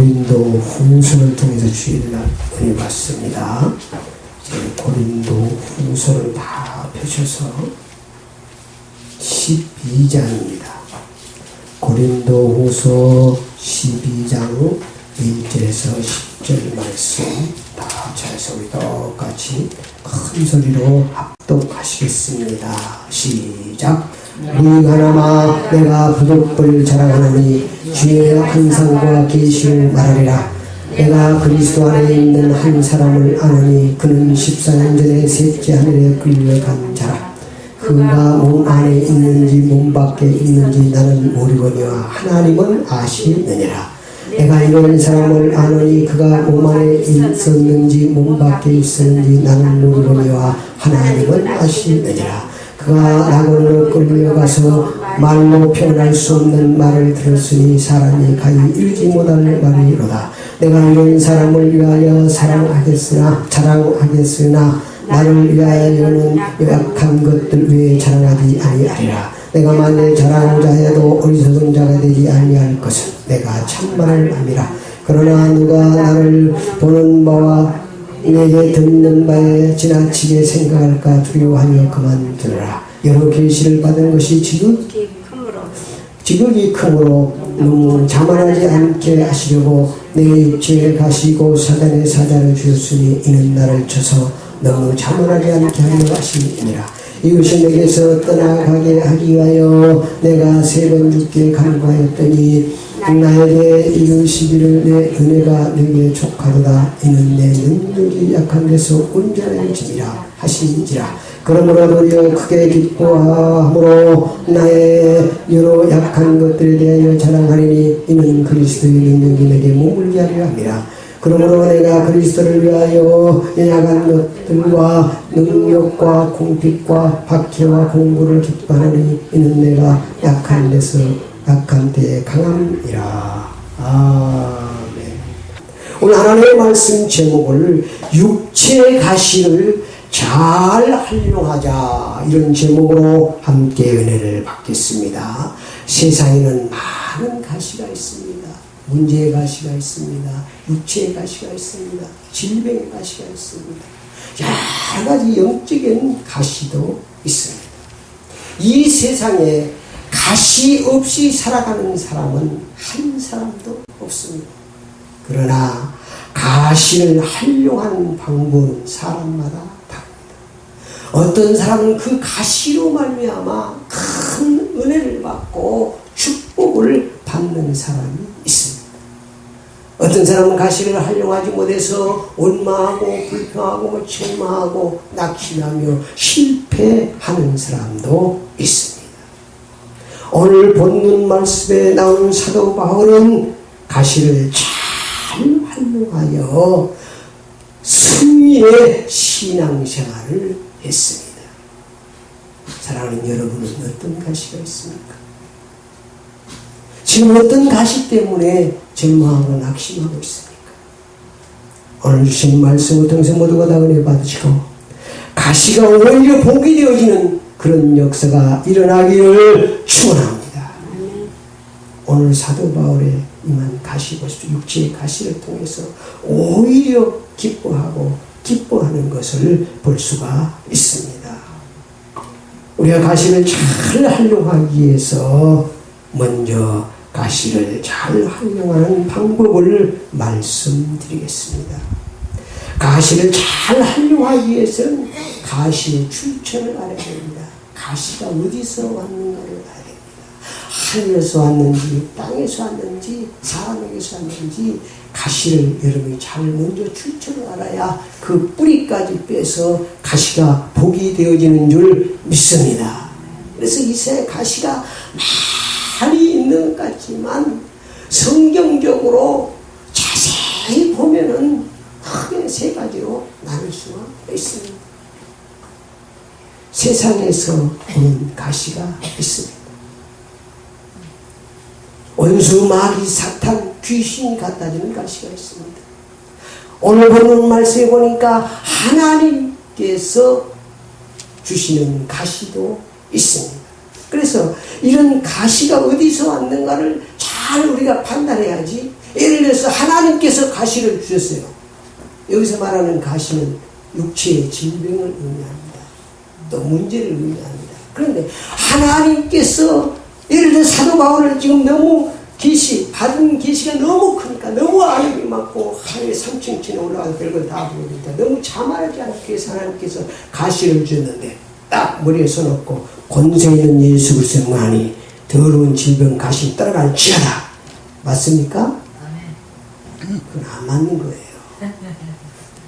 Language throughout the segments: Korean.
고린도 후서를 통해서 주일날 은혜 받습니다. 고린도 후서를 다 펴셔서 12장입니다. 고린도 후서 12장 1절에서 10절 말씀 다 잘해서 우리 똑같이 큰 소리로 합독하시겠습니다. 시작. 하나마 내가 부족불 자랑하노니 주의 환상과 계시를 말하리라. 내가 그리스도 안에 있는 한 사람을 아노니 그는 14년 전에 셋째 하늘에 끌려간 자라. 그가 몸 안에 있는지 몸 밖에 있는지 나는 모르거니와 하나님은 아시느니라. 내가 이런 사람을 아노니 그가 몸 안에 있었는지 몸 밖에 있었는지 나는 모르거니와 하나님은 아시느니라. 그가 낙원으로 끌려가서 말로 표현할 수 없는 말을 들었으니 사람이 가히 이루지 못할 말이로다. 내가 이런 사람을 위하여 자랑하겠으나 나를 위하여는 약한 것들 외에 자랑하지 아니하리라. 내가 만일 자랑하고자 해도 어리석은 자가 되지 아니할 것은 내가 참말을 함이라. 그러나 누가 나를 보는 바와 내게 듣는 바에 지나치게 생각할까 두려워하며 그만두라. 여러 계시를 받은 것이 지극히 크므로 너무 자만하지 않게 하시려고 내 입지에 가시고 사단의 사자를 주셨으니 이는 나를 쳐서 너무 자만하지 않게 하려 하시니라. 이것이 내게서 떠나가게 하기 위하여 내가 3번 죽게 간구하였더니 나에게 이르시기를 내 은혜가 내게 족하도다. 이는 내 능력이 약한 데서 온전해지리라 하시니라. 그러므로 도리어 크게 기뻐함으로 나의 여러 약한 것들에 대하여 자랑하리니 이는 그리스도의 능력이 내게 머물게 하려 함이라. 그러므로 내가 그리스도를 위하여 약한 것들과 능력과 궁핍과 박해와 공부를 기뻐하니 이는 내가 약한 데서 약한 때에 강함이라. 아멘. 오늘 하나님의 말씀 제목을 육체의 가시를 잘 활용하자, 이런 제목으로 함께 은혜를 받겠습니다. 세상에는 많은 가시가 있습니다. 문제의 가시가 있습니다. 육체의 가시가 있습니다. 질병의 가시가 있습니다. 여러 가지 영적인 가시도 있습니다. 이 세상에 가시 없이 살아가는 사람은 한 사람도 없습니다. 그러나 가시를 활용하는 방법은 사람마다 어떤 사람은 그 가시로 말미암아 큰 은혜를 받고 축복을 받는 사람이 있습니다. 어떤 사람은 가시를 활용하지 못해서 원망하고 불평하고 책망하고 낙심하며 실패하는 사람도 있습니다. 오늘 본문 말씀에 나오는 사도 바울은 가시를 잘 활용하여 승리의 신앙생활을 했습니다. 사랑하는 여러분은 어떤 가시가 있습니까? 지금 어떤 가시 때문에 절망하고 낙심하고 있습니까? 오늘 주신 말씀을 통해서 모두가 다 은혜 받으시고 가시가 오히려 복이 되어지는 그런 역사가 일어나기를 축원합니다. 오늘 사도 바울의 임한 가시 보십시오. 육체의 가시를 통해서 오히려 기뻐하는 것을 볼 수가 있습니다. 우리가 가시를 잘 활용하기 위해서 먼저 가시를 잘 활용하는 방법을 말씀드리겠습니다. 가시를 잘 활용하기 위해서는 가시의 출처를 알아야 됩니다. 가시가 어디서 왔는가를 알아야 됩니다. 하늘에서 왔는지 땅에서 왔는지 사람에게서 왔는지 가시를 여러분이 잘 먼저 출처를 알아야 그 뿌리까지 빼서 가시가 복이 되어지는 줄 믿습니다. 그래서 이 새 가시가 많이 있는 것 같지만 성경적으로 자세히 보면은 크게 3가지로 나눌 수가 있습니다. 세상에서 오는 가시가 있습니다. 원수, 마귀, 사탄, 귀신이 갖다주는 가시가 있습니다. 오늘 보는 말씀에 보니까 하나님께서 주시는 가시도 있습니다. 그래서 이런 가시가 어디서 왔는가를 잘 우리가 판단해야지 예를 들어서 하나님께서 가시를 주셨어요. 여기서 말하는 가시는 육체의 질병을 의미합니다. 또 문제를 의미합니다. 그런데 하나님께서 예를 들어 사도 바울을 지금 너무 받은 계시가 너무 크니까, 너무 아름이 많고 하늘에 3층 올라가서 별걸 다 보니까 너무 자만하지 않기 위해서 하나님께서 가시를 주셨는데, 딱 머리에 손 얹고 권세 있는 예수 그리스도의 명하니 더러운 질병 가시 떠나갈지어다. 맞습니까? 그건 안 맞는 거예요.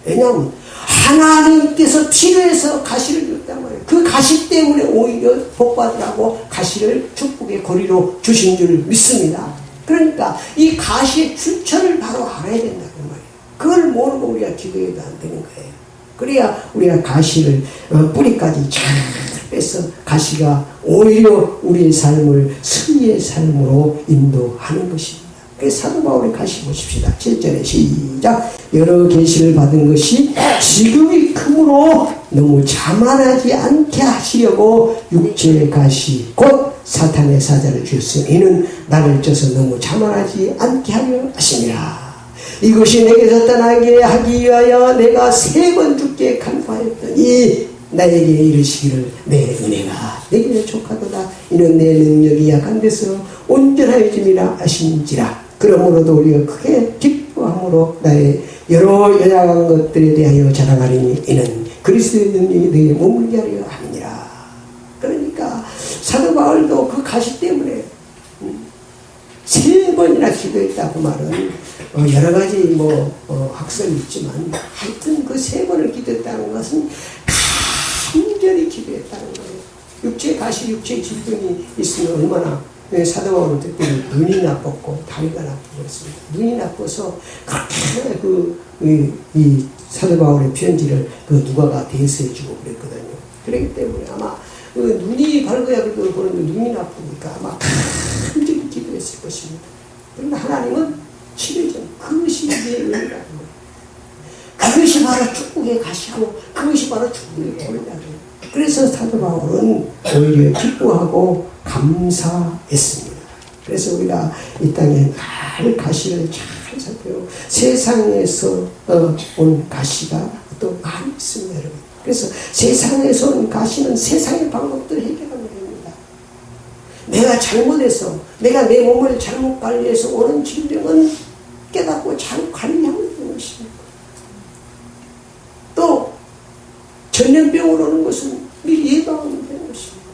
왜냐하면 하나님께서 필요해서 가시를 줬단 말이에요. 그 가시 때문에 오히려 복받으라고 가시를 축복의 고리로 주신 줄 믿습니다. 그러니까 이 가시의 출처를 바로 알아야 된다는 말이에요. 그걸 모르고 우리가 기도해도 안 되는 거예요. 그래야 우리가 가시를 뿌리까지 잘 빼서 가시가 오히려 우리의 삶을 승리의 삶으로 인도하는 것입니다. 그래서 사도 바울의 가시 보십시다. 7절에 시작. 여러 계시를 받은 것이 지극히 크므로 너무 자만하지 않게 하시려고 육체의 가시 곧 사탄의 사자를 주셨으니 이는 나를 쪄서 너무 자만하지 않게 하려 하시니라. 이것이 내게서 떠나게 하기 위하여 내가 3번 죽게 간구하였더니 나에게 이르시기를 내 은혜가 내게 족하도다. 이는 내 능력이 약한 데서 온전하여짐이라 하신지라. 그러므로도 우리가 크게 기뻐함으로 나의 여러 연약한 것들에 대하여 자랑하리니 이는 그리스도의 능력이 내게 머물게 하려 함이니라. 그러니까 사도 바울도 그 가시 때문에 3번이나 기도했다고 말은 여러 가지 학설이 있지만 하여튼 그 3번을 기도했다는 것은 간절히 기도했다는 거예요. 육체의 가시, 육체의 질병이 있으면 얼마나 사도 바울은 그때 눈이 나빴고 다리가 나쁘고 그랬습니다. 눈이 나빠서 그렇게 이 사도 바울의 편지를 누가가 대수해주고 그랬거든요. 그렇기 때문에 아마 눈이 밝아야 그걸 보는데 눈이 나쁘니까 아마 간절히 기도했을 것입니다. 그런데 하나님은 치료전 그것이 내 은혜라는 거예요. 그것이 바로 축복의 가시고 그것이 바로 축복의 권리라는. 그래서 사도 바울은 오히려 기뻐하고 감사했습니다. 그래서 우리가 이 땅에 늘 가시를 잘 살펴요. 세상에서 온 가시가 또 많이 있습니다, 여러분. 그래서 세상에서 온 가시는 세상의 방법들을 해결하면 됩니다. 내가 잘못해서, 내가 내 몸을 잘못 관리해서 오는 질병은 깨닫고 잘 관리하면 되는 것입니다. 또 전염병으로 오는 것은 미리 예방하면 되는 것입니다.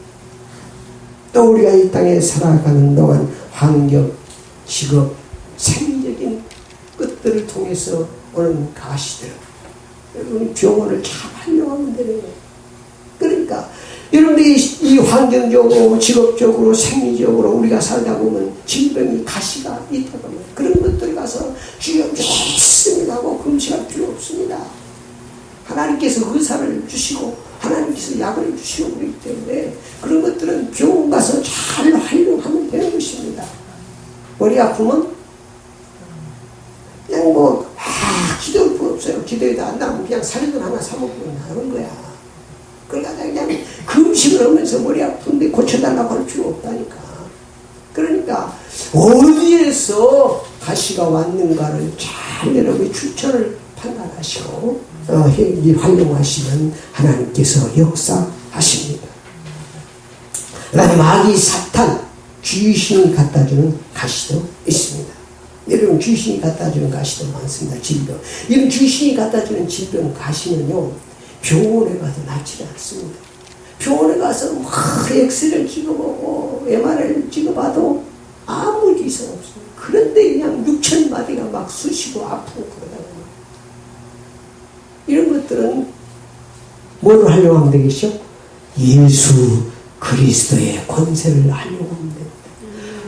또 우리가 이 땅에 살아가는 동안 환경, 직업, 생리적인 것들을 통해서 오는 가시들, 여러분이 병원을 잘 활용하면 되는 거예요. 그러니까 여러분들이 이 환경적으로, 직업적으로, 생리적으로 우리가 살다 보면 질병이 가시가 있다고 하면 그런 것들 가서 주여 믿습니다 하고 금식할 필요 없습니다. 하나님께서 의사를 주시고 하나님께서 약을 주시고 그렇기 때문에 그런 것들은 병원 가서 잘 활용하면 되는 것입니다. 머리 아프면 그냥 기도할 필요 없어요. 기도해도 안 나오면 그냥 사료돈 하나 사먹으면 나오는 거야. 그러니까 그냥 금식을 하면서 머리 아픈데 고쳐달라고 할 필요 없다니까. 그러니까 어디에서 가시가 왔는가를 잘 여러분이 출처를 판단하시고 활용하시면 하나님께서 역사하십니다. 그 다음에 마귀 사탄, 귀신이 갖다주는 가시도 있습니다. 여러분 귀신이 갖다주는 가시도 많습니다. 질병. 이런 귀신이 갖다주는 질병 가시는요 병원에 가서 낫지 않습니다. 병원에 가서 엑스레이를 찍어보고 MRI를 찍어봐도 아무 이상 없어요. 그런데 그냥 6,000마디가 막 쑤시고 아프고 그러다가 이런 것들은 뭐를 활용하면 되겠죠? 예수 그리스도의 권세를 활용하면 됩니다.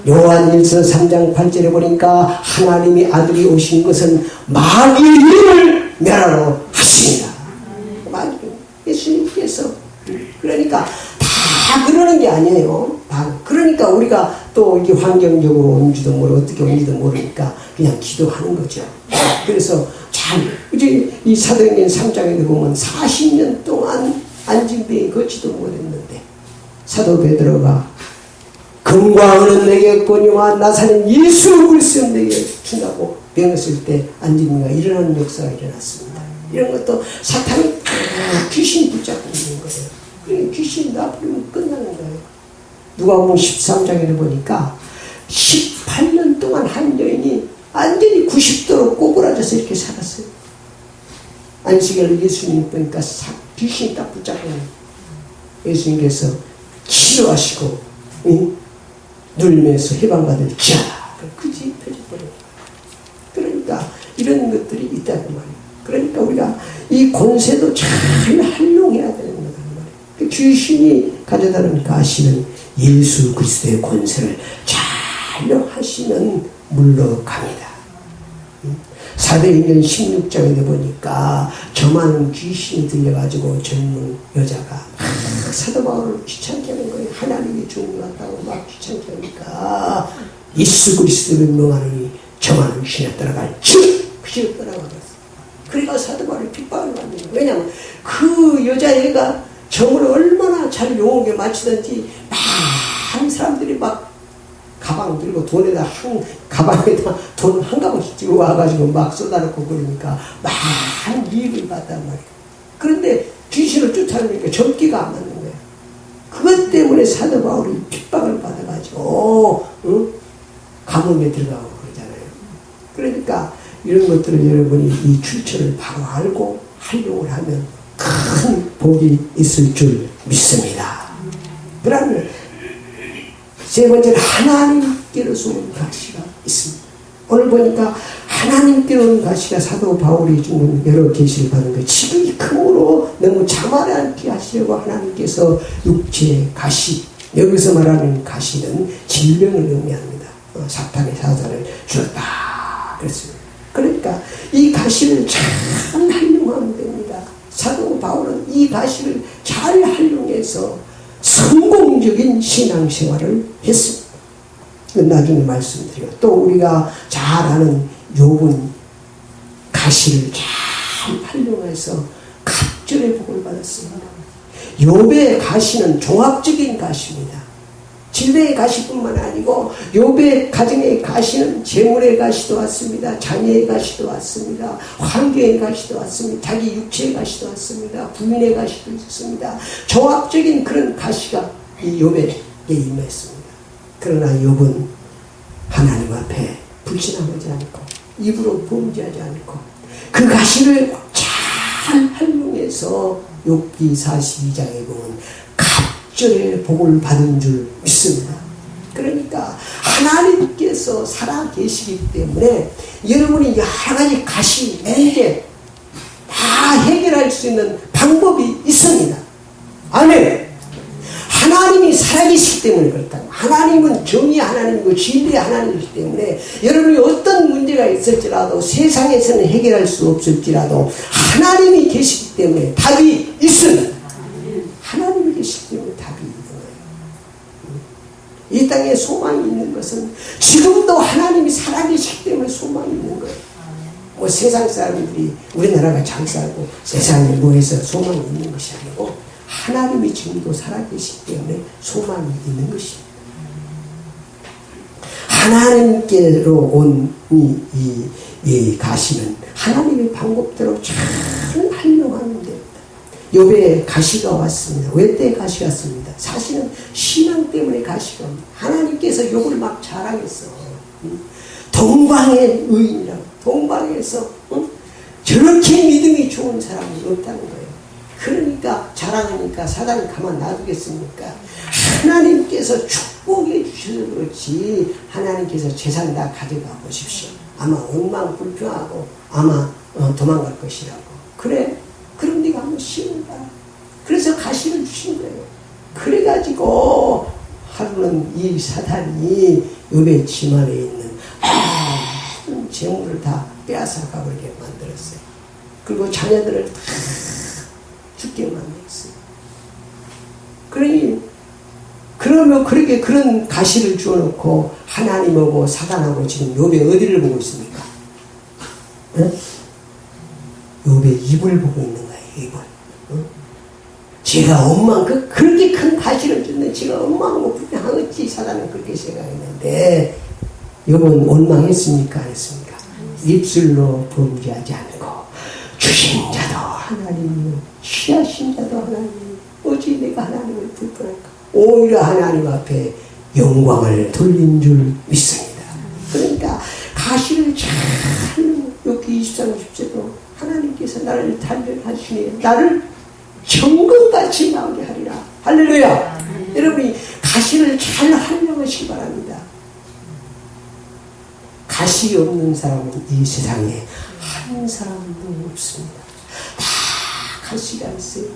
요한일서 3장 8절에 보니까 하나님의 아들이 오신 것은 마귀의 힘을 멸하러 하십니다. 마귀 예수님께서 그러니까 다 그러는 게 아니에요. 그러니까 우리가 또 이게 환경적으로 온지도 모르고 어떻게 온지도 모르니까 그냥 기도하는 거죠. 그래서 이제 이 사도행전 3장에 보면 40년 동안 안진병이 걷지도 못했는데 사도 베드로가 금과 은은 내게 없거니와 나사는 예수 그리스도 내게 준다고 병했을 때 앉으니까 일어나는 역사가 일어났습니다. 이런 것도 사탄이 귀신 붙잡고 있는 거예요. 그러니까 귀신 놔버리면 끝나는 거예요. 누가복음 13장에 보니까 18년 동안 한 여인이 완전히 90도로 꼬부라져서 이렇게 살았어요. 안식일을 예수님 보니까 귀신이 딱 붙잡고 예수님께서 치료하시고 눌면서 해방받을 자 그지 펴져버려요. 그러니까 이런 것들이 있다는 말이에요. 그러니까 우리가 이 권세도 잘 활용해야 되는 거란 말이에요. 귀신이 가져다는 가시는 예수 그리스도의 권세를 잘 활용하시면 물러갑니다. 사도행전 16장에 보니까 저 많은 귀신이 들려가지고 젊은 여자가 사도 바울을 귀찮게 하는 거예요. 하나님이 중요하다고 막 귀찮게 하니까 예수 그리스도를 명하느니 저 많은 귀신이 따라갈지 그대로 따라가겠어. 그러니까 사도 바울이 핍박을 받는 거예요. 왜냐하면 그 여자애가 정을 얼마나 잘 용하게 마치든지 많은 사람들이 막 가방 들고 돈에다 가방에다 돈 한 가방씩 들고 와가지고 막 쏟아놓고 그러니까 많은 이익을 받단 말이에요. 그런데 귀신을 쫓아내니까 접기가 안 맞는 거예요. 그것 때문에 사도 바울이 핍박을 받아가지고 감옥에 들어가고 그러잖아요. 그러니까 이런 것들을 여러분이 이 출처를 바로 알고 활용을 하면 큰 복이 있을 줄 믿습니다. 그러면 세 번째는 하나님께로서 온 가시가 있습니다. 오늘 보니까 하나님께로 온 가시가 사도 바울이 주는 여러 계시를 받은 거예요. 지극히 크므로 너무 자만하지 않게 하시려고 하나님께서 육체의 가시, 여기서 말하는 가시는 질병을 의미합니다. 사탄의 사자를 주었다 그랬어요. 그러니까 이 가시를 잘 활용하면 됩니다. 사도 바울은 이 가시를 잘 활용해서 성공적인 신앙생활을 했습니다. 나중에 말씀드려요. 또 우리가 잘 아는 욥은 가시를 잘 활용해서 갑절의 복을 받았습니다. 욥의 가시는 종합적인 가시입니다. 질병의 가시뿐만 아니고 욥의 가정의 가시는 재물의 가시도 왔습니다. 자녀의 가시도 왔습니다. 환경의 가시도 왔습니다. 자기 육체의 가시도 왔습니다. 부인의 가시도 있었습니다. 종합적인 그런 가시가 이 욥에게 임했습니다. 그러나 욥은 하나님 앞에 불신하지 않고 입으로 범죄하지 않고 그 가시를 잘 활용해서 욥기 42장에 보면 갑절의 복을 받은 줄 믿습니다. 그러니까 하나님께서 살아계시기 때문에 여러분이 여러 가지 가시, 문제 다 해결할 수 있는 방법이 있습니다. 아멘. 하나님이 살아계시기 때문에 그렇다고. 하나님은 정의의 하나님이고 진리의 하나님이기 때문에 여러분이 어떤 문제가 있을지라도 세상에서는 해결할 수 없을지라도 하나님이 계시기 때문에 답이 있습니다. 하나님이 계시기 때문에 답이 있는 거예요. 이 땅에 소망이 있는 것은 지금도 하나님이 살아계시기 때문에 소망이 있는 거예요. 뭐 세상 사람들이 우리나라가 잘 살고 세상에 뭐해서 소망이 있는 것이 아니고 하나님이 지금도 살아계시기 때문에 소망이 있는 것입니다. 하나님께로 온 이 가시는 하나님의 방법대로 잘 활용하면 됩니다. 욥의 가시가 왔습니다. 왜 때 가시가 왔습니다. 사실은 신앙 때문에 가시가 옵니다. 하나님께서 욥을 막 자랑했어. 동방의 의인이라고. 동방에서 저렇게 믿음이 좋은 사람이 없다는 거예요. 그러니까 자랑하니까 사단이 가만 놔두겠습니까? 하나님께서 축복해 주셔서 그렇지 하나님께서 재산 다 가져가 보십시오. 아마 엉망불평하고 아마 도망갈 것이라고. 그래? 그럼 네가 한번 쉬운다. 그래서 가시를 주신 거예요. 그래가지고 하루는 이 사단이 욥의 짐 안에 있는 모든 재물을 다 빼앗아 가버리게 만들었어요. 그리고 자녀들을 다 죽게 만들었어요. 그러면 그렇게 그런 가시를 주어놓고 하나님하고 사단하고 지금 욥의 어디를 보고 있습니까? 응? 욥의 입을 보고 있는 거예요. 입을. 응? 제가 그렇게 큰 가시를 줬는데 제가 원망하고 불평하겠지 사단은 그렇게 생각했는데 욥은 원망했습니까? 안 했습니까? 입술로 범죄하지 않고 주신 자도 하나님이요 취하신 자도 하나님이요 어찌 내가 하나님을 불편할까. 오히려 하나님 앞에 영광을 돌린 줄 믿습니다. 그러니까 가시를 잘 여기 23, 20제도 하나님께서 나를 단련하시니 나를 정금같이 나오게 하리라. 할렐루야. 여러분이 가시를 잘 활용하시기 바랍니다. 가시 없는 사람은 이 세상에 한 사람도 없습니다. 다 가시가 있어요.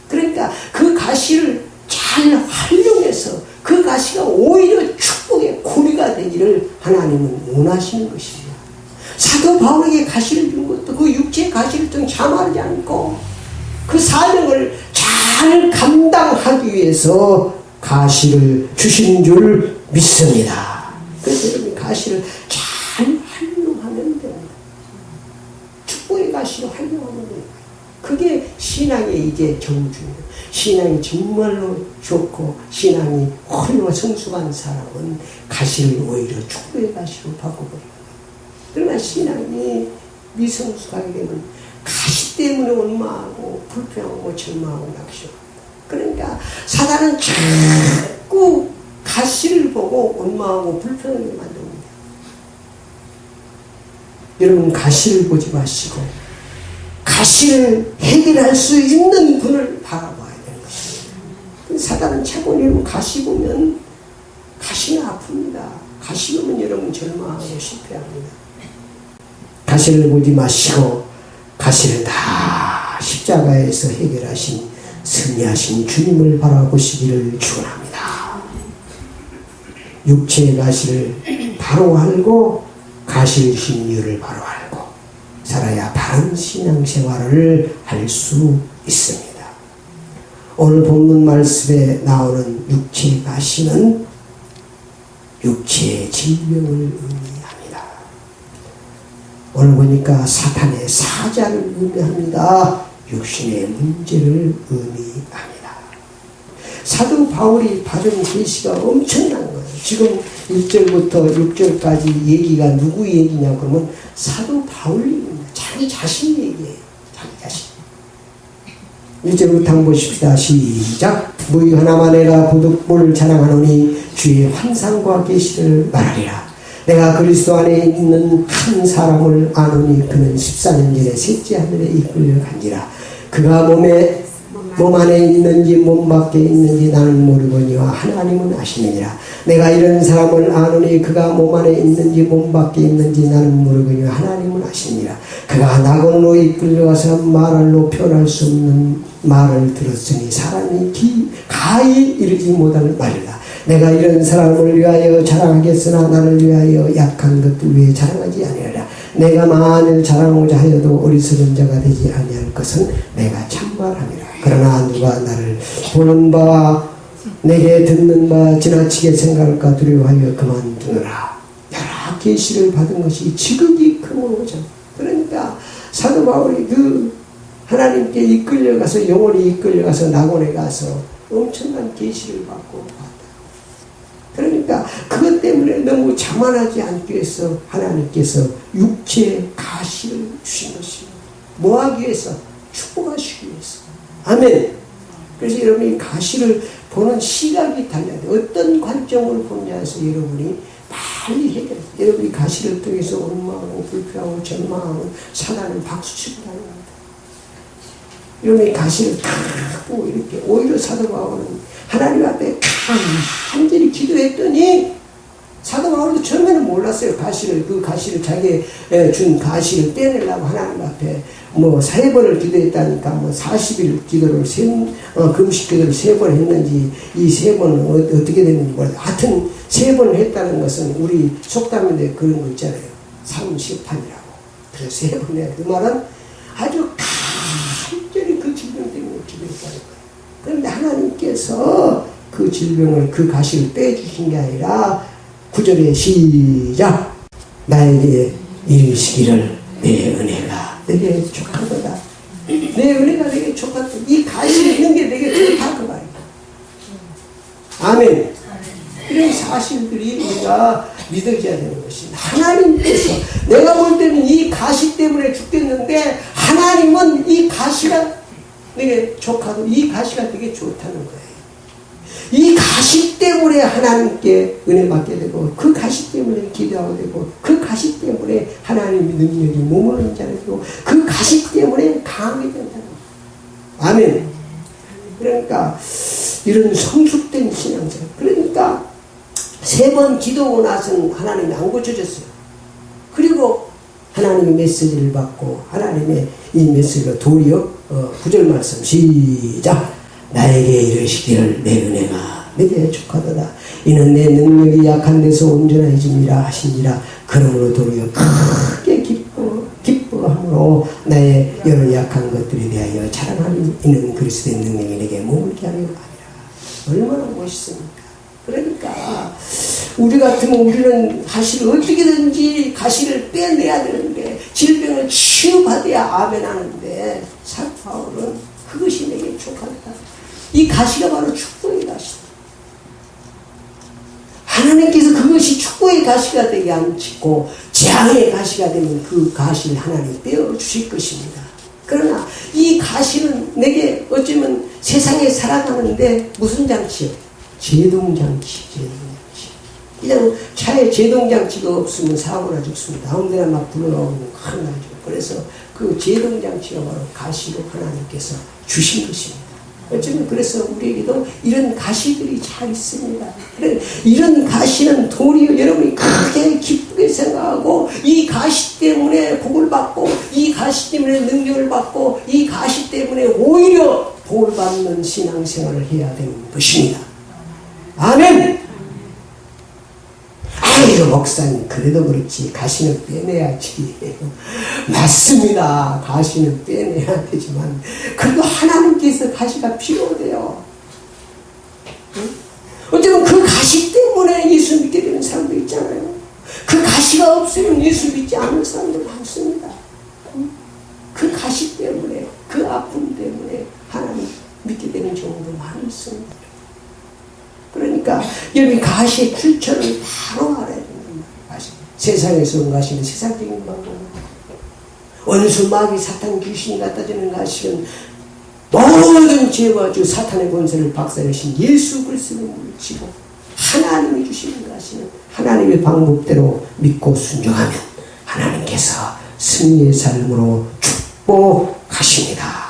그러니까 그 가시를 잘 활용해서 그 가시가 오히려 축복의 고리가 되기를 하나님은 원하시는 것입니다. 사도 바울에게 가시를 준 것도 그 육체의 가시를 좀 자만하지 않고 그 사명을 잘 감당하기 위해서 가시를 주신 줄 믿습니다. 그래서 여러분 가시를 잘 활용하면 됩니다. 축복의 가시를 활용하면 됩니다. 그게 신앙의 이제 정주입니다. 신앙이 정말로 좋고 신앙이 훌륭한 성숙한 사람은 가시를 오히려 축복의 가시로 바꿔버립니다. 그러나 신앙이 미성숙하게 되면 가시 때문에 원망하고 불평하고 절망하고 낙심합니다. 그러니까 사단은 자꾸 가시를 보고 원망하고 불평하게 만듭니다. 여러분 가시를 보지 마시고 가시를 해결할 수 있는 분을 바라봐야 되는 것입니다. 사단은 차고내고 가시 보면 가시는 아픕니다. 가시 보면 여러분 절망하고 실패합니다. 가시를 보지 마시고 가시를 다 십자가에서 해결하신 승리하신 주님을 바라보시기를 축원합니다. 육체의 가시를 바로 알고 가시를 주신 이유를 바로 알고 살아야 바른 신앙생활을 할 수 있습니다. 오늘 본문 말씀에 나오는 육체의 가시는 육체의 질병을 의미합니다. 오늘 보니까 사탄의 사자를 의미합니다. 육신의 문제를 의미합니다. 사도 바울이 받은 계시가 엄청난 거예요. 지금 1절부터 6절까지 얘기가 누구 얘기냐 그러면 사도 바울 얘기입니다. 자기 자신 얘기예요. 자기 자신. 1절부터 한번 보십시다. 시작. 무의 하나만 내가 부득불 자랑하노니 주의 환상과 계시를 말하리라. 내가 그리스도 안에 있는 한 사람을 아노니 그는 14년 전에 셋째 하늘에 이끌려 간지라. 그가 몸 안에 있는지 몸 밖에 있는지 나는 모르거니와 하나님은 아시느니라. 내가 이런 사람을 아노니 그가 몸 안에 있는지 몸 밖에 있는지 나는 모르거니와 하나님은 아시느니라. 그가 낙원으로 이끌려가서 말로 표현할 수 없는 말을 들었으니 사람이 가히 이르지 못할 말이라. 내가 이런 사람을 위하여 자랑하겠으나 나를 위하여 약한 것들 위해 자랑하지 아니하리라. 내가 만일 자랑하고자 하여도 어리석은 자가 되지 아니할 것은 내가 참말함이라. 그러나 누가 나를 보는 바와 내게 듣는 바 지나치게 생각할까 두려워하여 그만두느라. 여러 계시를 받은 것이 지극히 크모자. 그러니까 사도 바울이 그 하나님께 이끌려가서 영원히 이끌려가서 낙원에 가서 엄청난 계시를 받고 봤다. 그러니까 그것 때문에 너무 자만하지 않기 위해서 하나님께서 육체의 가시를 주신 것입니다. 뭐 하기 위해서? 축복하시기 위해서. 아멘. 그래서 여러분이 가시를 보는 시각이 달라야 돼요. 어떤 관점으로 보냐에서 여러분이 빨리 해결해요. 여러분이 가시를 통해서 원망하고 불평하고 절망하고 사단을 박수치고 다닙니다. 여러분이 가시를 탁고 이렇게 오히려 사도 바울은 하나님 앞에 간절히 기도했더니 사도 바울도 처음에는 몰랐어요. 그 가시를 자기 준 가시를 떼내려고 하나님 앞에 뭐 3번을 기도했다니까 40일 기도를 금식 기도를 3번 했는지 이 3번은 어떻게 됐는지 몰라요. 하여튼 3번을 했다는 것은 우리 속담인데 그런 거 있잖아요. 30판이라고. 그래서 3번 해야 그 말은 아주 간절히 그 질병 때문에 기도했다는 거예요. 그런데 하나님께서 그 질병을 그 가시를 빼주신 게 아니라 9절에 시작. 나에게 이르시기를 내 은혜가 내게 족하도다. 내 은혜가 내게 족하도다. 이 가시 있는 게 내게 좋다 그 말이야. 아멘. 이런 사실들이 우리가 믿어져야 되는 것입니다. 하나님께서 내가 볼 때는 이 가시 때문에 죽겠는데 하나님은 이 가시가 내게 좋아도 이 가시가 되게 좋다는 거예요. 이 가시 때문에 하나님께 은혜 받게 되고 그 가시 때문에 기도하게 되고 그 가시 때문에 하나님의 능력이 머무르는 자가 되고 그 가시 때문에 강하게 된다는 거예요. 아멘. 그러니까 이런 성숙된 신앙생 그러니까 3번 기도하고 나서는 하나님이 안 고쳐졌어요. 그리고 하나님의 메시지를 받고 하나님의 이 메시지가 도리어 9절 말씀 시작. 나에게 이르시기를 내 은혜가 내게 족하도다. 이는 내 능력이 약한 데서 온전해짐이라 하시니라. 그러므로 도리어 크게 기뻐함으로 나의 여러 약한 것들에 대하여 자랑하니 이는 그리스도의 능력이 내게 머물게 하려 하니라. 얼마나 멋있습니까? 그러니까 우리 같으면 우리는 가시를 어떻게든지 가시를 빼내야 되는데 질병을 치유받아야 아멘 하는데 사도 바울은 그것이 내게 족하다. 이 가시가 바로 축복의 가시다. 하나님께서 그것이 축복의 가시가 되게 않고 재앙의 가시가 되면 그 가시를 하나님 빼어주실 것입니다. 그러나 이 가시는 내게 어쩌면 세상에 살아가는데 무슨 장치요? 제동장치. 그냥 차에 제동장치가 없으면 사고나 죽습니다. 아무 데나 막 불어나오면 큰일 나죠. 그래서 그 제동장치가 바로 가시로 하나님께서 주신 것입니다. 어쩌면 그래서 우리에게도 이런 가시들이 잘 있습니다. 그래, 이런 가시는 도리어 여러분이 크게 기쁘게 생각하고 이 가시 때문에 복을 받고 이 가시 때문에 능력을 받고 이 가시 때문에 오히려 복을 받는 신앙생활을 해야 되는 것입니다. 아멘. 아이고 목사님 그래도 그렇지 가시는 빼내야지. 맞습니다. 가시는 빼내야 되지만 그래도 하나님께서 가시가 필요해요. 어쩌면 그 가시 때문에 예수 믿게 되는 사람도 있잖아요. 그 가시가 없으면 예수 믿지 않는 사람도 많습니다. 그 가시 때문에 그 아픔 때문에 하나님 믿게 되는 경우도 많이 있습니다. 그러니까 여러분이 가시의 출처를 바로 알아야 된단 말이에요. 세상에서 온 가시는 세상적인 방법, 원수 마귀 사탄 귀신이 갖다 주는 가시는 모든 죄와 주 사탄의 권세를 박살내신 예수 그리스도를 물리치고 하나님이 주시는 가시는 하나님의 방법대로 믿고 순종하면 하나님께서 승리의 삶으로 축복하십니다.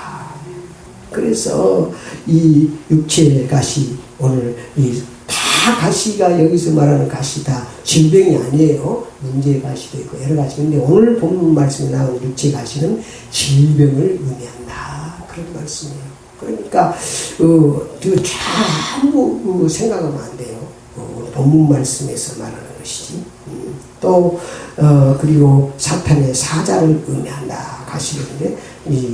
그래서 이 육체의 가시 오늘 이 다 가시가 여기서 말하는 가시 다 질병이 아니에요. 문제의 가시도 있고 여러 가지. 근데 오늘 본문 말씀에 나온 육체 가시는 질병을 의미한다. 그런 말씀이에요. 그러니까 전부 생각하면 안 돼요. 본문 말씀에서 말하는 것이지. 또 그리고 사탄의 사자를 의미한다. 가시는데 이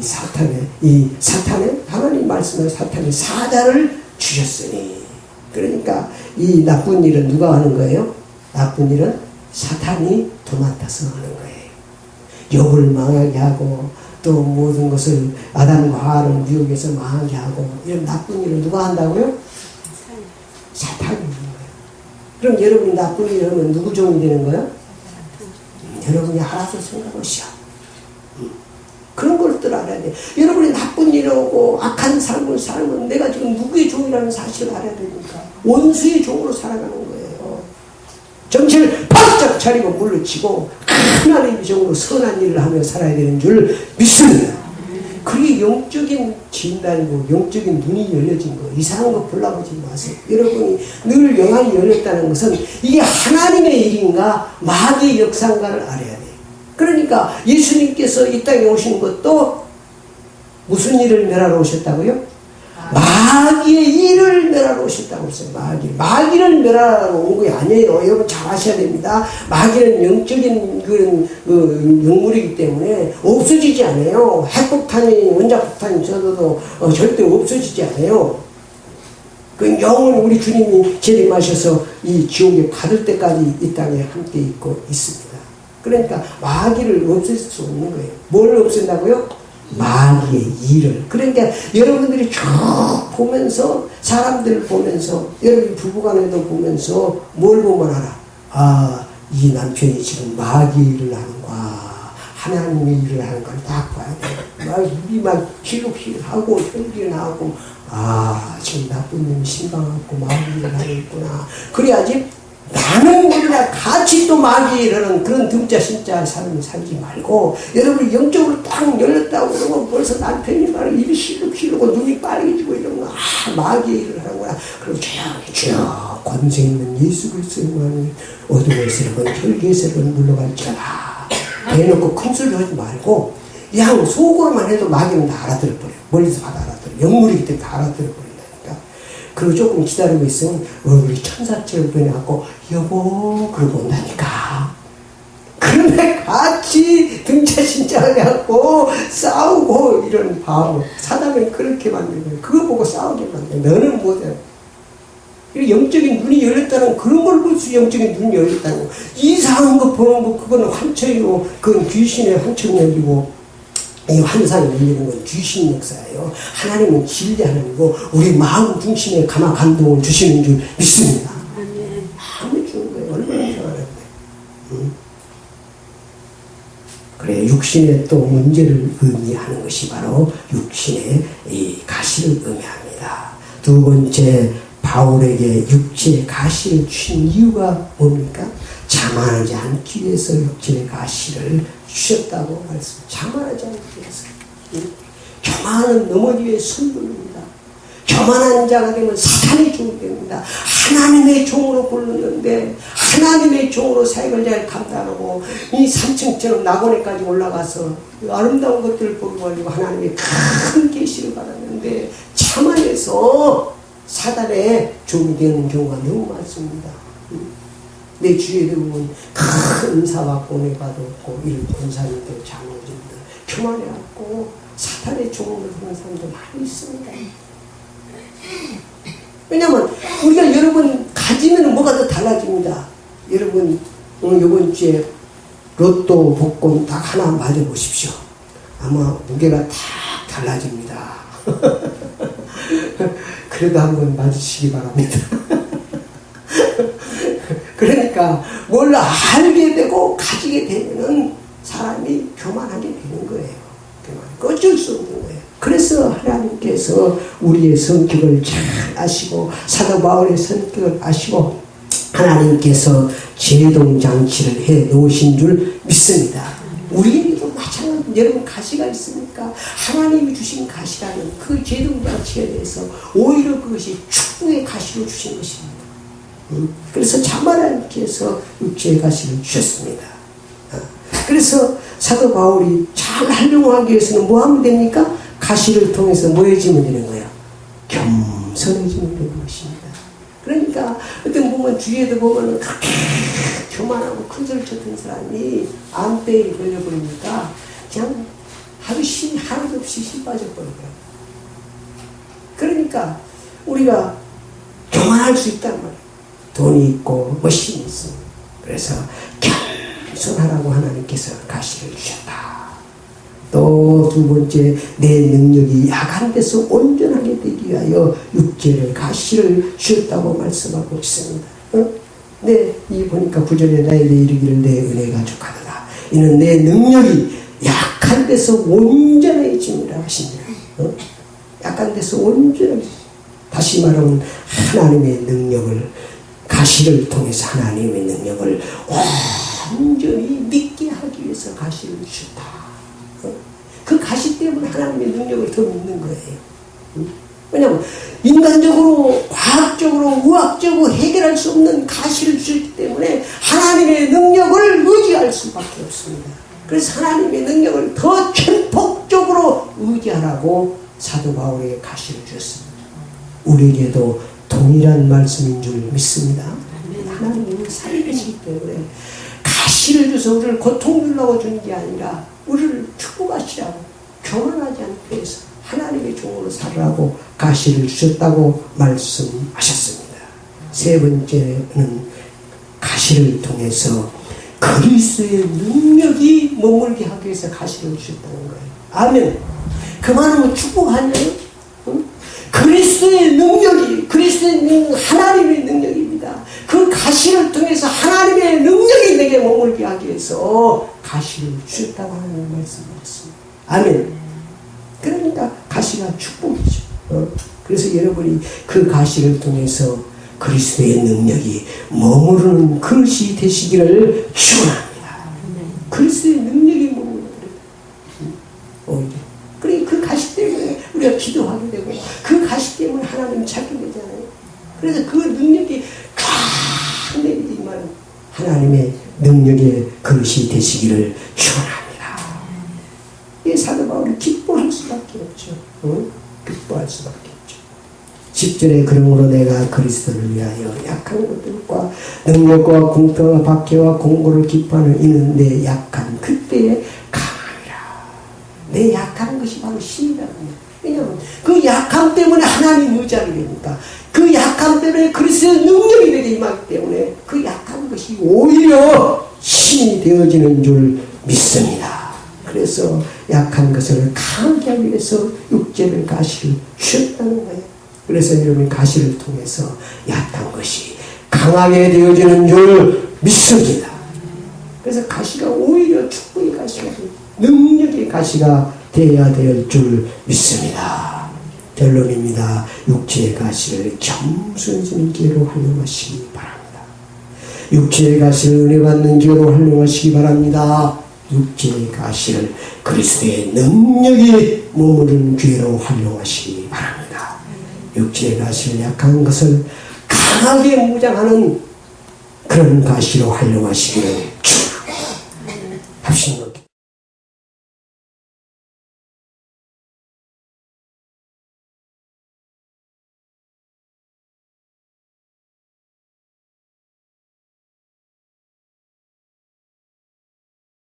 사탄의 하나님 말씀에 사탄의 사자를 주셨으니 그러니까 이 나쁜 일은 누가 하는 거예요? 나쁜 일은 사탄이 도맡아서 하는 거예요. 욕을 망하게 하고 또 모든 것을 아담과 하와를 유혹해서 망하게 하고 이런 나쁜 일을 누가 한다고요? 사탄이 하는 거예요. 그럼 여러분이 나쁜 일을 하면 누구 종이 되는 거예요? 여러분이 알아서 생각하시오. 그런 것들 알아야 돼. 여러분이 나쁜 일을 하고 악한 삶을 살면 내가 지금 누구의 종이라는 사실을 알아야 되니까 원수의 종으로 살아가는 거예요. 정신을 바짝 차리고 물러치고 하나님의 종으로 선한 일을 하며 살아야 되는 줄 믿습니다. 그게 영적인 진단이고 영적인 눈이 열려진 거 이상한 거 보려보지 마세요. 여러분이 늘 영안이 열렸다는 것은 이게 하나님의 일인가 마귀의 역사인가를 알아야 돼요. 그러니까 예수님께서 이 땅에 오신 것도 무슨 일을 멸하러 오셨다고요? 마귀의 일을 멸하러 오셨다고 했어요. 마귀를 멸하러 온 게 아니에요. 여러분 잘 아셔야 됩니다. 마귀는 영적인 그런 영물이기 때문에 없어지지 않아요. 핵폭탄이 원자폭탄이 있어도 절대 없어지지 않아요. 그 영은 우리 주님이 재림하셔서 이 지옥에 받을 때까지 이 땅에 함께 있고 있습니다. 그러니까 마귀를 없앨 수 없는 거예요. 뭘 없앤다고요? 마귀의 일을. 그러니까 여러분들이 쭉 보면서 사람들을 보면서 여러분 부부간에도 보면서 뭘 보면 알아? 아 이 남편이 지금 마귀 일을 하는 거야, 하나님의 일을 하는 걸 딱 봐야 돼. 막 입이 막 힐룩힐룩하고 혈기 나고, 아, 지금 나쁜 놈이 신방하고 마귀 일을 하겠구나. 그래야지 나는 우리랑 같이 또 마귀 일하는 그런 등자 신자 삶을 살지 말고, 여러분이 영적으로 딱 열렸다고 그러면 벌써 남편이 말하고 입이 힐룩힐룩하고 눈이 빨개지고 이런 거, 아, 마귀 일을 하는구나. 그럼 조용히 주여 권세 있는 예수 그리스도의 이름으로 어둠의 세력은 혈기의 세력은 물러갈지어다. 대놓고 큰 소리 하지 말고 그냥 속으로만 해도 마귀는 다 알아들어버려요. 멀리서 다 알아들어요. 영물이기 때문에 다 알아들어버린다니까. 그리고 조금 기다리고 있으면 얼굴이 천사처럼 변해갖고 여보 그러고 온다니까. 그런데 같이 등차신장을 해갖고 싸우고 이런 바보, 사단은 그렇게 만드는 거예요. 그거 보고 싸우게 만드는 거예요. 너는 못해. 영적인 눈이 열렸다는 그런 걸 볼 수, 영적인 눈이 열렸다는 거. 이상한 거 보는 거 그거는 환청이고, 그건 귀신의 환청력이고, 이 환상이 열리는 건 귀신 역사예요. 하나님은 진리 하나님이고 우리 마음 중심에 감화 감동을 주시는 줄 믿습니다. 마음을 주는 거예요. 얼마나 이상하는데. 그래, 육신의 또 문제를 의미하는 것이 바로 육신의 이 가시를 의미합니다. 두 번째, 바울에게 육체의 가시를 주신 이유가 뭡니까? 자만하지 않기 위해서 육체의 가시를 주셨다고 말씀. 자만하지 않기 위해서. 교만은 넘어지에 손들립니다. 교만한 자가 되면 사탄의 종이 됩니다. 하나님의 종으로 부르는데 하나님의 종으로 사역을 잘 감당하고 이 3층처럼 낙원에까지 올라가서 아름다운 것들을 보고 가지고 하나님의 큰 계시를 받았는데 자만해서 사단의 종이 되는 경우가 너무 많습니다. 내 주위에도 보면 큰 은사받고 은혜 받았고 이런 권사님들, 장로님들 교만해갖고 사탄의 종으로 하는 사람도 많이 있습니다. 왜냐면 우리가 여러분 가지면 뭐가 더 달라집니다. 여러분 오늘 이번 주에 로또 복권 딱 하나 맞아보십시오. 아마 무게가 다 달라집니다. 그래도 한번 맞으시기 바랍니다. 그러니까 뭘 알게 되고 가지게 되면은 사람이 교만하게 되는 거예요. 어쩔 수 없는 거예요. 그래서 하나님께서 우리의 성격을 잘 아시고 사도 바울의 성격을 아시고 하나님께서 제동장치를 해 놓으신 줄 믿습니다. 우리에게도 마찬가지. 여러분 가시가 있습니까? 하나님이 주신 가시라는 그 제동장치에 대해서 오히려 그것이 축복의 가시로 주신 것입니다. 그래서 자만하기 위해서 육체의 가시를 주셨습니다. 그래서 사도 바울이 잘 활용하기 위해서는 뭐 하면 됩니까? 가시를 통해서 뭐 해지면 되는 거예요? 겸손해지면 되는 것입니다. 그러니까 어떤 보면 주위에도 보면 그렇게 교만하고 큰 소리 쳤던 사람이 암배에 걸려버리니까 그냥 하루도 없이 힘 빠져버리더라고요. 그러니까 우리가 교만할 수 있단 말이에요. 돈이 있고 멋이 있습니다. 그래서 겸손하라고 하나님께서 가시를 주셨다. 또 두 번째, 내 능력이 약한 데서 온전하게 되기 위하여 육체를 가시를 주셨다고 말씀하고 있습니다. 이 보니까 9절에 나에게 이르기를 내 은혜가 족하도다. 이는 내 능력이 약한 데서 온전해집니다 하십니다. 약한 데서 온전하게. 다시 말하면 하나님의 능력을 가시를 통해서 하나님의 능력을 완전히 믿게 하기 위해서 가시를 주셨다. 그 가시 때문에 하나님의 능력을 더 믿는 거예요. 왜냐하면 인간적으로, 과학적으로, 의학적으로 해결할 수 없는 가시를 주셨기 때문에 하나님의 능력을 의지할 수밖에 없습니다. 그래서 하나님의 능력을 더 전폭적으로 의지하라고 사도 바울에게 가시를 주셨습니다. 우리에게도 동일한 말씀인 줄 믿습니다. 하나님은 살리시기 때문에 가시를 줘서 우리를 고통 주려고 주는 게 아니라 우리를 축복하시라고, 교만하지 않게 해서 하나님의 종으로 살으라고 가시를 주셨다고 말씀하셨습니다. 세 번째는 가시를 통해서 그리스도의 능력이 머물게 하기 위해서 가시를 주셨다는 거예요. 아멘. 그 말은 축복 아니에요? 그리스도의 능력이, 그리스도의 하나님의 능력입니다. 그 가시를 통해서 하나님의 능력이 내 머물게 하기 위해서 가시를 주셨다고 하는 말씀이었습니다. 아멘. 그러니까 가시가 축복이죠. 그래서 여러분이 그 가시를 통해서 그리스도의 능력이 머무르는 그릇이 되시기를 축원합니다. 그리스도의 능력이 머무르는 그릇. 그러니 그 가시 때문에 우리가 기도하게 되고 그 가시 때문에 하나님 찾게 되잖아요. 그래서 그 능력이 쫙 내리지만 하나님의 능력의 그릇이 되시기를 축원합니다. 이 사도 바울이 기뻐할 수밖에 없죠. 기뻐할 수밖에 없죠. 10절에 그러므로 내가 그리스도를 위하여 약한 것들과 능력과 공평과 박해와 공고를 기뻐하는 이는 내 약한 그때에 강함이라. 내 약한 것이 바로 힘이랍니다. 왜냐하면 그 약함 때문에 하나님 의지하게 되니까 그 약함 때문에 그리스도의 능력이 내게 임하기 때문에 그 약한 것이 오히려 힘이 되어지는 줄 믿습니다. 그래서 약한 것을 강하게 하기 위해서 육체를 가시를 주셨다는 거예요. 그래서 여러분 가시를 통해서 약한 것이 강하게 되어지는 줄 믿습니다. 그래서 가시가 오히려 축복의 가시가 능력의 가시가 되어야 될 줄 믿습니다. 결론입니다. 육체의 가시를 겸손해지는 기회로 활용하시기 바랍니다. 육체의 가시를 은혜 받는 기회로 활용하시기 바랍니다. 육체의 가시를 그리스도의 능력이 머무르는 기회로 활용하시기 바랍니다. 육체의 가시를 약한 것을 강하게 무장하는 그런 가시로 활용하시기를